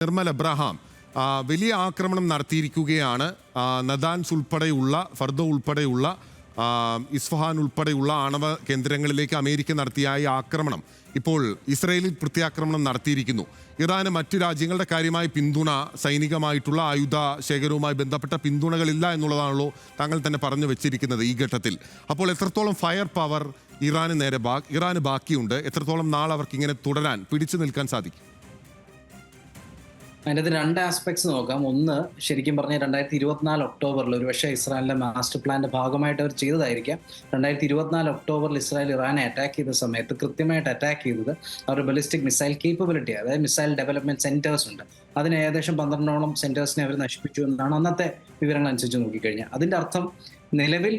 Nirmal Abraham വലിയ ആക്രമണം നടത്തിയിരിക്കുകയാണ്. Natanz ഉൾപ്പെടെയുള്ള ഫർദോ ഉൾപ്പെടെയുള്ള ഇസ്ഫഹാൻ ഉൾപ്പെടെയുള്ള ആണവ കേന്ദ്രങ്ങളിലേക്ക് അമേരിക്ക നടത്തിയ ഈ ആക്രമണം ഇപ്പോൾ ഇസ്രയേലിൽ പ്രത്യാക്രമണം നടത്തിയിരിക്കുന്നു. ഇറാന് മറ്റു രാജ്യങ്ങളുടെ കാര്യമായ പിന്തുണ, സൈനികമായിട്ടുള്ള ആയുധ ശേഖരവുമായി ബന്ധപ്പെട്ട പിന്തുണകളില്ല എന്നുള്ളതാണല്ലോ താങ്കൾ തന്നെ പറഞ്ഞു വെച്ചിരിക്കുന്നത് ഈ ഘട്ടത്തിൽ. അപ്പോൾ എത്രത്തോളം ഫയർ പവർ ഇറാന് ബാക്കിയുണ്ട്? എത്രത്തോളം നാൾ അവർക്ക് ഇങ്ങനെ തുടരാൻ, പിടിച്ചു നിൽക്കാൻ സാധിക്കും? അതിനകത്ത് രണ്ട് ആസ്പെക്ട്സ് നോക്കാം. ഒന്ന്, ശരിക്കും പറഞ്ഞാൽ 2024 ഒക്ടോബറിൽ ഒരുപക്ഷെ ഇസ്രായേലിന്റെ മാസ്റ്റർ പ്ലാന്റെ ഭാഗമായിട്ട് അവർ ചെയ്തതായിരിക്കാം. 2024 ഒക്ടോബറിൽ ഇസ്രായേൽ ഇറാനെ അറ്റാക്ക് ചെയ്ത സമയത്ത് കൃത്യമായിട്ട് അറ്റാക്ക് ചെയ്തത് അവരുടെ ബലിസ്റ്റിക് മിസൈൽ കേപ്പബിലിറ്റി, അതായത് മിസൈൽ ഡെവലപ്മെന്റ് സെന്റേഴ്സ് ഉണ്ട്. അതിന് ഏകദേശം 12ഓളം സെന്റേഴ്സിനെ അവർ നശിപ്പിച്ചു എന്നാണ് അന്നത്തെ വിവരങ്ങൾ അനുസരിച്ച് നോക്കിക്കഴിഞ്ഞാൽ. അതിന്റെ അർത്ഥം നിലവിൽ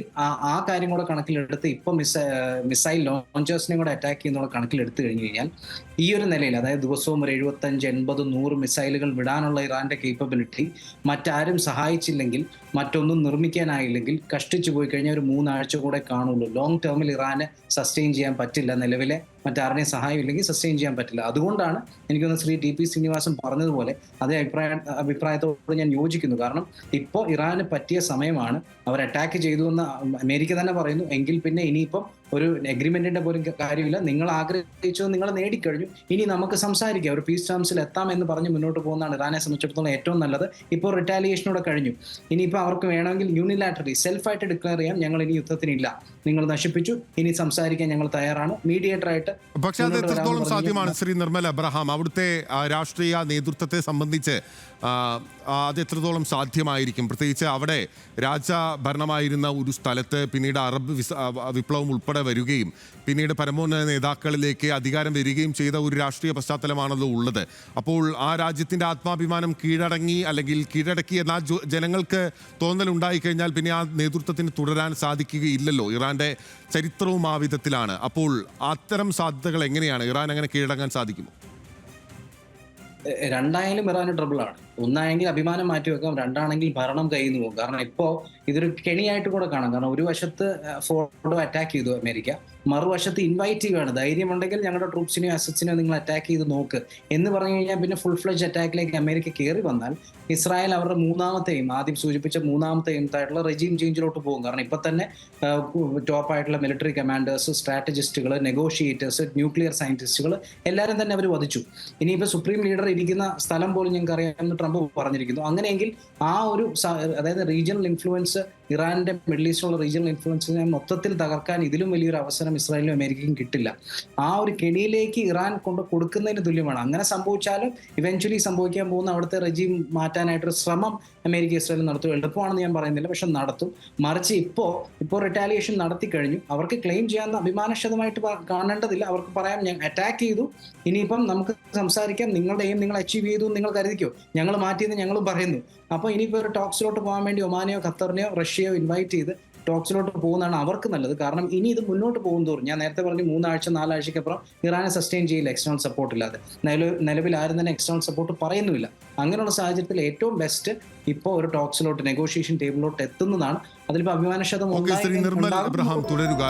ആ കാര്യം കൂടെ കണക്കിലെടുത്ത് ഇപ്പം മിസൈൽ ലോഞ്ചേഴ്സിനെ കൂടെ അറ്റാക്ക് ചെയ്യുന്ന കണക്കിലെടുത്തു കഴിഞ്ഞു കഴിഞ്ഞാൽ ഈ ഒരു നിലയിൽ, അതായത് ദിവസവും ഒരു 75, 80, 100 മിസൈലുകൾ വിടാനുള്ള ഇറാന്റെ കേപ്പബിലിറ്റി മറ്റാരും സഹായിച്ചില്ലെങ്കിൽ, മറ്റൊന്നും നിർമ്മിക്കാനായില്ലെങ്കിൽ കഷ്ടിച്ചു പോയി കഴിഞ്ഞാൽ ഒരു 3 ആഴ്ച കൂടെ കാണുള്ളൂ. ലോങ് ടേമിൽ ഇറാന് സസ്റ്റെയിൻ ചെയ്യാൻ പറ്റില്ല. നിലവിലെ മറ്റാരുടെയും സഹായം ഇല്ലെങ്കിൽ സസ്റ്റെയിൻ ചെയ്യാൻ പറ്റില്ല. അതുകൊണ്ടാണ് എനിക്കൊന്ന് ശ്രീ ടി പി ശ്രീനിവാസൻ പറഞ്ഞതുപോലെ അതേ അഭിപ്രായത്തോട് ഞാൻ യോജിക്കുന്നു. കാരണം ഇപ്പോൾ ഇറാന് പറ്റിയ സമയമാണ്. അവർ അറ്റാക്ക് ചെയ്തു എന്ന് അമേരിക്ക തന്നെ പറയുന്നു. എങ്കിൽ പിന്നെ ഇനിയിപ്പം ഒരു എഗ്രിമെന്റിന്റെ പോലും കാര്യമില്ല. നിങ്ങൾ ആഗ്രഹിച്ചത് നിങ്ങൾ നേടിക്കഴിഞ്ഞു, ഇനി നമുക്ക് സംസാരിക്കാം, ഒരു പീസ് ടേംസിൽ എത്താമെന്ന് പറഞ്ഞ് മുന്നോട്ട് പോകുന്നതാണ് ഇറാനെ സംബന്ധിച്ചിടത്തോളം ഏറ്റവും നല്ലത്. ഇപ്പോൾ റിറ്റാലിയേഷനോടെ കഴിഞ്ഞു. ഇനിയിപ്പോൾ അവർക്ക് വേണമെങ്കിൽ യൂണിലാറ്ററലി സെൽഫായിട്ട് ഡിക്ലെയർ ചെയ്യാം, ഞങ്ങൾ ഇനി യുദ്ധത്തിനില്ല, നിങ്ങൾ നശിപ്പിച്ചു, ഇനി സംസാരിക്കാൻ ഞങ്ങൾ തയ്യാറാണ്, മീഡിയേറ്റർ ആയിട്ട്. പക്ഷേ അത് എത്രത്തോളം സാധ്യമാണ് ശ്രീ നിർമ്മൽ എബ്രഹാം? അവിടുത്തെ രാഷ്ട്രീയ നേതൃത്വത്തെ സംബന്ധിച്ച് അത് എത്രത്തോളം സാധ്യമായിരിക്കും? പ്രത്യേകിച്ച് അവിടെ രാജഭരണമായിരുന്ന ഒരു സ്ഥലത്ത് പിന്നീട് അറബ് വിപ്ലവം ഉൾപ്പെടെ വരികയും പിന്നീട് പരമോന്നത നേതാക്കളിലേക്ക് അധികാരം വരികയും ചെയ്ത ഒരു രാഷ്ട്രീയ പശ്ചാത്തലമാണല്ലോ ഉള്ളത്. അപ്പോൾ ആ രാജ്യത്തിന്റെ ആത്മാഭിമാനം കീഴടക്കി എന്ന ജനങ്ങൾക്ക് തോന്നലുണ്ടായി കഴിഞ്ഞാൽ പിന്നെ ആ നേതൃത്വത്തിന് തുടരാൻ സാധിക്കുകയില്ലല്ലോ. ഇറാന്റെ ചരിത്രവും ആ വിധത്തിലാണ്. അപ്പോൾ അത്തരം സാധ്യതകൾ എങ്ങനെയാണ്? ഇറാൻ അങ്ങനെ കീഴടങ്ങാൻ സാധിക്കുമോ? രണ്ടായാലും ഇറാന് ട്രബിളാണ്. ഒന്നായെങ്കിൽ അഭിമാനം മാറ്റിവെക്കാം, രണ്ടാണെങ്കിൽ ഭരണം കയ്യിൽ നിന്ന് പോകും. കാരണം ഇപ്പോൾ ഇതൊരു കെണിയായിട്ട് കൂടെ കാണാം. കാരണം ഒരു വശത്ത് ഫോർഡോ അറ്റാക്ക് ചെയ്തു അമേരിക്ക, മറുവശത്ത് ഇൻവൈറ്റീവ് ആണ്. ധൈര്യമുണ്ടെങ്കിൽ ഞങ്ങളുടെ ട്രൂപ്സിനെയോ അസറ്റ്സിനെയോ നിങ്ങൾ അറ്റാക്ക് ചെയ്ത് നോക്ക് എന്ന് പറഞ്ഞു കഴിഞ്ഞാൽ പിന്നെ ഫുൾ ഫ്ലെഡ്ജ് അറ്റാക്കിലേക്ക് അമേരിക്ക കയറി വന്നാൽ ഇസ്രായേൽ അവരുടെ ആദ്യം സൂചിപ്പിച്ച മൂന്നാമത്തെ എയിമായിട്ടുള്ള റെജീം ചേഞ്ചിലോട്ട് പോകും. കാരണം ഇപ്പൊ തന്നെ ടോപ്പായിട്ടുള്ള മിലിറ്ററി കമാൻഡേഴ്സ്, സ്ട്രാറ്റജിസ്റ്റുകൾ, നെഗോഷിയേറ്റേഴ്സ്, ന്യൂക്ലിയർ സയന്റിസ്റ്റുകൾ എല്ലാവരും തന്നെ അവർ വധിച്ചു. ഇനിയിപ്പോൾ സുപ്രീം ലീഡർ ഇരിക്കുന്ന സ്ഥലം പോലും ഞങ്ങൾക്ക് അറിയാമെന്ന് ട്രംപ് പറഞ്ഞിരിക്കുന്നു. അങ്ങനെയെങ്കിൽ ആ ഒരു, അതായത് റീജിയണൽ ഇൻഫ്ലുവൻസ്, ഇറാന്റെ മിഡിൽ ഈസ്റ്റിലുള്ള റീജിയണൽ ഇൻഫ്ലുവൻസിനെ മൊത്തത്തിൽ തകർക്കാൻ ഇതിലും വലിയൊരു അവസരം ഇസ്രായേലിനും അമേരിക്കയ്ക്കും കിട്ടില്ല. ആ ഒരു കെണിയിലേക്ക് ഇറാൻ കൊടുക്കുന്നതിന് തുല്യമാണ്. അങ്ങനെ സംഭവിച്ചാലും ഇവൻച്വലി സംഭവിക്കാൻ പോകുന്ന അവിടുത്തെ റെജീം മാറ്റാനായിട്ടൊരു ശ്രമം അമേരിക്ക ഇസ്രായേൽ നടത്തും. എളുപ്പമാണെന്ന് ഞാൻ പറയുന്നില്ല, പക്ഷെ നടത്തും. മറിച്ച് ഇപ്പോൾ റിറ്റാലിയേഷൻ നടത്തി കഴിഞ്ഞു. അവർക്ക് ക്ലെയിം ചെയ്യാൻ അഭിമാനക്ഷതമായിട്ട് കാണേണ്ടതില്ല. അവർക്ക് പറയാം, ഞാൻ അറ്റാക്ക് ചെയ്തു, ഇനിയിപ്പം നമുക്ക് സംസാരിക്കാം, നിങ്ങളുടെ എയിം നിങ്ങൾ അച്ചീവ് ചെയ്തു നിങ്ങൾ കരുതിക്കോ, ഞങ്ങൾ മാറ്റിയെന്ന് ഞങ്ങളും പറയുന്നു. അപ്പോൾ ഇനിയിപ്പോൾ ഒരു ടോക്സിലോട്ട് പോകാൻ വേണ്ടി ഒമാനെയോ ഖത്തറിനെയോ റഷ്യയോ ഇൻവൈറ്റ് ചെയ്ത് ടോക്സിലോട്ട് പോകുന്നതാണ് അവർക്ക് നല്ലത്. കാരണം ഇനി ഇത് മുന്നോട്ട് പോകും തോറും, ഞാൻ നേരത്തെ പറഞ്ഞു 3 ആഴ്ച 4 ആഴ്ചക്കപ്പുറം ഇറാനെ സസ്റ്റെയിൻ ചെയ്യില്ല എക്സ്റ്റേണൽ സപ്പോർട്ട് ഇല്ലാതെ. നിലവിൽ ആരും തന്നെ എക്സ്റ്റേണൽ സപ്പോർട്ട് പറയുന്നുമില്ല. അങ്ങനെയുള്ള സാഹചര്യത്തിൽ ഏറ്റവും ബെസ്റ്റ് ഇപ്പോൾ ഒരു ടോക്സിലോട്ട്, നെഗോഷിയേഷൻ ടേബിളിലോട്ട് എത്തുന്നതാണ്. അതിലിപ്പോൾ അഭിമാനക്ഷതം നിർമ്മൽ എബ്രഹാം തുടരുക.